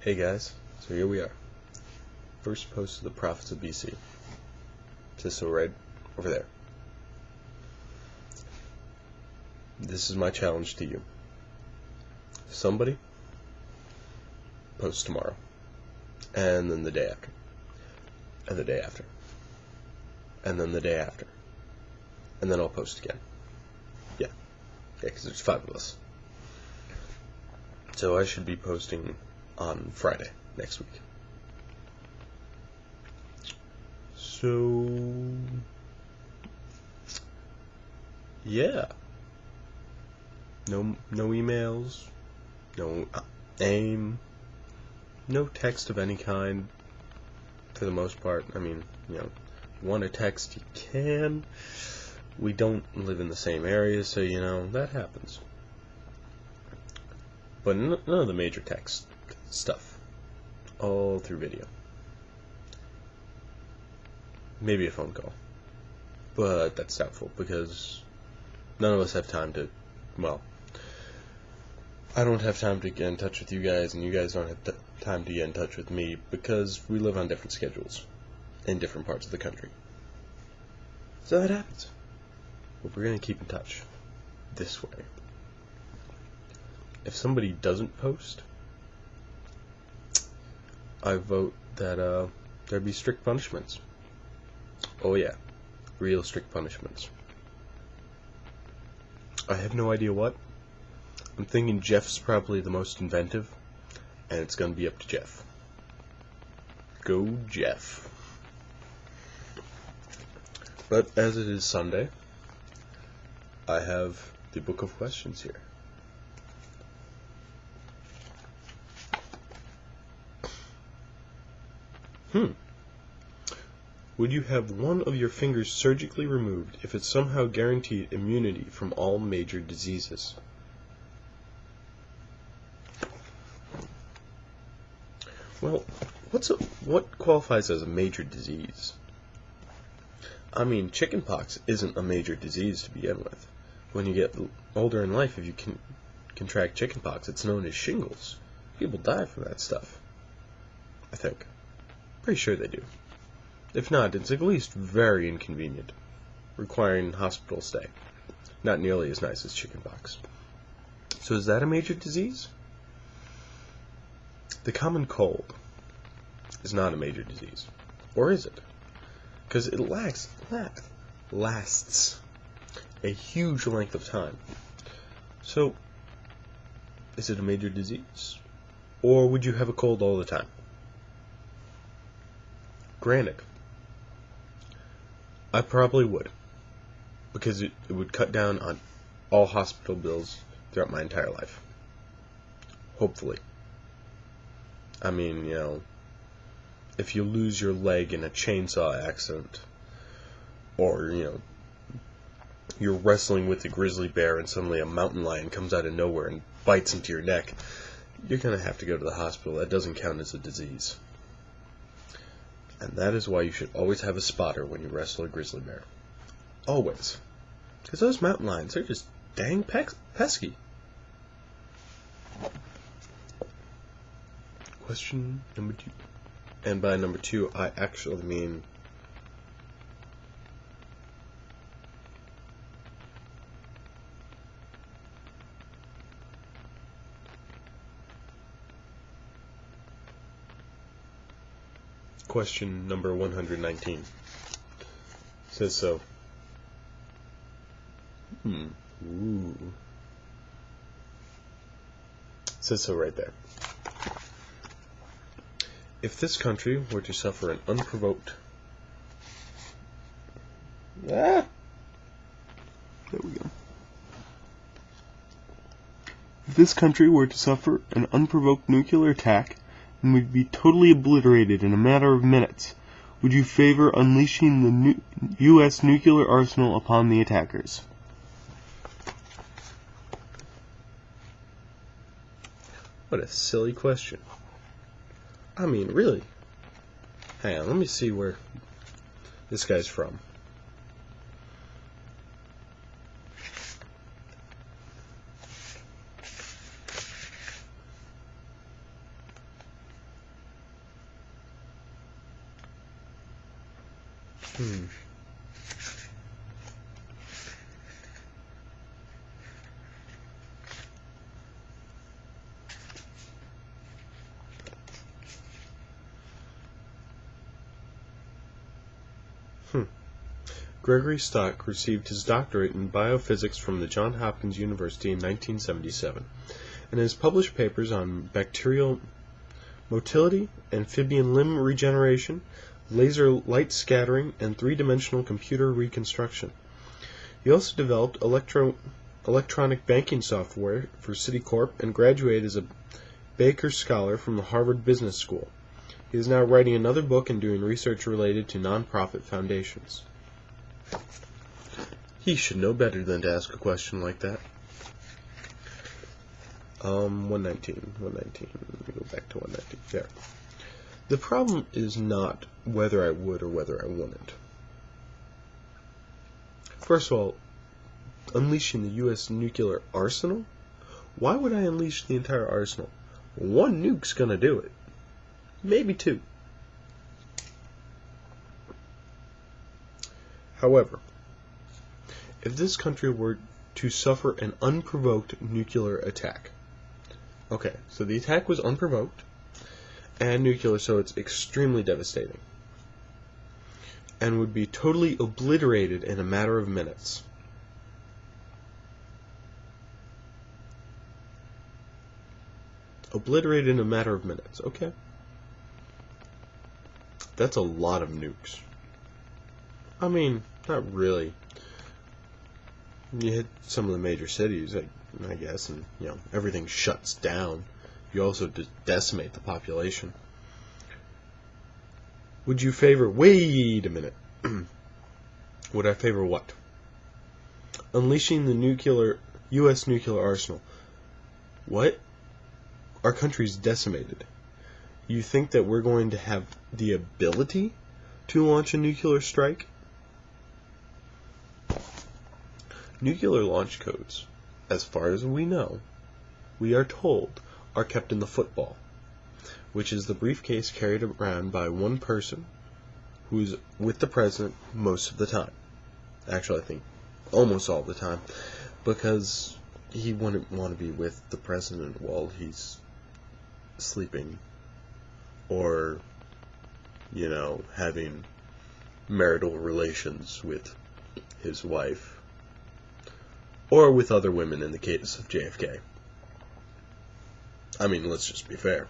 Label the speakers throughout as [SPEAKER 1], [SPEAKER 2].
[SPEAKER 1] Hey guys, so here we are. First post of the Prophets of BC. Just so right over there. This is my challenge to you. Somebody post tomorrow. And then the day after. And the day after. And then the day after. And then I'll post again. Yeah, because there's 5 of us. So I should be posting on Friday next week. So, yeah. No emails, no AIM, no text of any kind, for the most part. I mean, you want to text, you can. We don't live in the same area, so, that happens. But none of the major text stuff. All through video. Maybe a phone call. But that's doubtful, because none of us have time to, I don't have time to get in touch with you guys, and you guys don't have time to get in touch with me, because we live on different schedules in different parts of the country. So that happens. But we're going to keep in touch this way. If somebody doesn't post, I vote that there be strict punishments. Oh yeah, real strict punishments. I have no idea what. I'm thinking Jeff's probably the most inventive, and it's going to be up to Jeff. Go Jeff. But as it is Sunday, I have the book of questions here. Would you have one of your fingers surgically removed if it somehow guaranteed immunity from all major diseases? Well, what qualifies as a major disease? I mean, chickenpox isn't a major disease to begin with. When you get older in life, if you can contract chickenpox, it's known as shingles. People die from that stuff. I think. Pretty sure they do. If not, it's at least very inconvenient, requiring hospital stay. Not nearly as nice as chickenpox. So is that a major disease? The common cold is not a major disease. Or is it? Because it lasts a huge length of time. So, is it a major disease? Or would you have a cold all the time? Granted, I probably would, because it would cut down on all hospital bills throughout my entire life. Hopefully. I mean, if you lose your leg in a chainsaw accident, or, you're wrestling with a grizzly bear and suddenly a mountain lion comes out of nowhere and bites into your neck, you're going to have to go to the hospital. That doesn't count as a disease. And that is why you should always have a spotter when you wrestle a grizzly bear. Always. Because those mountain lions, they're just dang pesky. Question number 2. And by number 2, I actually mean... Question number 119. Says so. Ooh. Says so right there. If this country were to suffer an unprovoked... There we go. If this country were to suffer an unprovoked nuclear attack and would be totally obliterated in a matter of minutes, would you favor unleashing the U.S. nuclear arsenal upon the attackers? What a silly question. I mean, really? Hang on, let me see where this guy's from. Hmm. Gregory Stock received his doctorate in biophysics from the Johns Hopkins University in 1977, and has published papers on bacterial motility, amphibian limb regeneration, laser light scattering, and three-dimensional computer reconstruction. He also developed electronic banking software for Citicorp and graduated as a Baker Scholar from the Harvard Business School. He is now writing another book and doing research related to nonprofit foundations. He should know better than to ask a question like that. 119. Let me go back to 119. There. The problem is not whether I would or whether I wouldn't. First of all, unleashing the U.S. nuclear arsenal? Why would I unleash the entire arsenal? One nuke's gonna do it. Maybe two. However, if this country were to suffer an unprovoked nuclear attack. Okay, so the attack was unprovoked and nuclear, so it's extremely devastating. And would be totally obliterated in a matter of minutes. Obliterated in a matter of minutes, okay. That's a lot of nukes. I mean, not really. You hit some of the major cities, I guess, and everything shuts down. You also decimate the population. Would you favor? Wait a minute. Would I favor what? Unleashing the U.S. nuclear arsenal. What? Our country's decimated. You think that we're going to have the ability to launch a nuclear strike? Nuclear launch codes, as far as we know, we are told, are kept in the football, which is the briefcase carried around by one person who's with the president most of the time. Actually, I think almost all the time, because he wouldn't want to be with the president while he's sleeping or, having marital relations with his wife. Or with other women in the case of JFK. I mean, let's just be fair.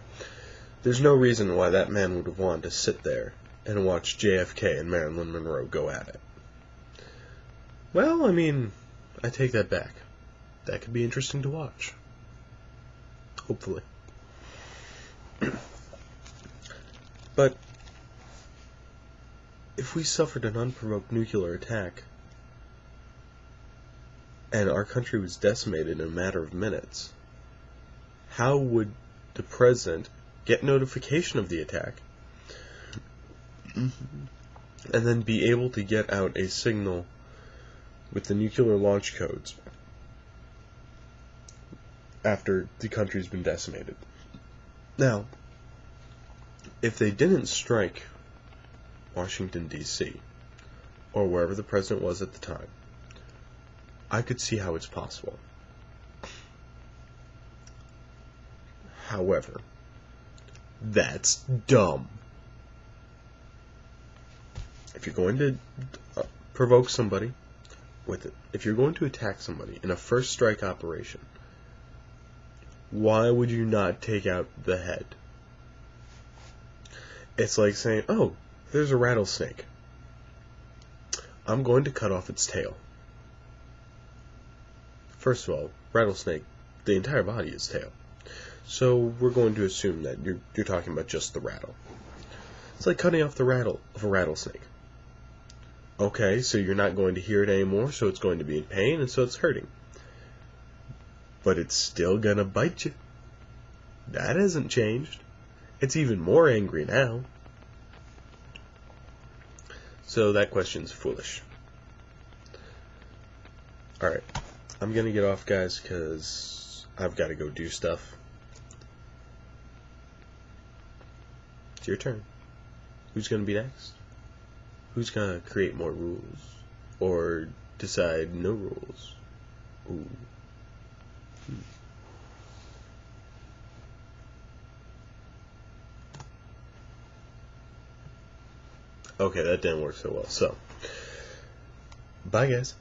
[SPEAKER 1] There's no reason why that man would have wanted to sit there and watch JFK and Marilyn Monroe go at it. Well, I mean, I take that back. That could be interesting to watch. Hopefully. But if we suffered an unprovoked nuclear attack, and our country was decimated in a matter of minutes, how would the president get notification of the attack and then be able to get out a signal with the nuclear launch codes after the country's been decimated? Now, if they didn't strike Washington, D.C., or wherever the president was at the time, I could see how it's possible. However, that's dumb. If you're going to provoke somebody with it, if you're going to attack somebody in a first strike operation, why would you not take out the head? It's like saying, oh, there's a rattlesnake. I'm going to cut off its tail. First of all, rattlesnake, the entire body is tail. So we're going to assume that you're talking about just the rattle. It's like cutting off the rattle of a rattlesnake. Okay, so you're not going to hear it anymore, so it's going to be in pain, and so it's hurting. But it's still going to bite you. That hasn't changed. It's even more angry now. So that question's foolish. Alright. I'm going to get off, guys, because I've got to go do stuff. It's your turn. Who's going to be next? Who's gonna create more rules? Or decide no rules? Ooh. Okay, that didn't work so well. So, bye guys.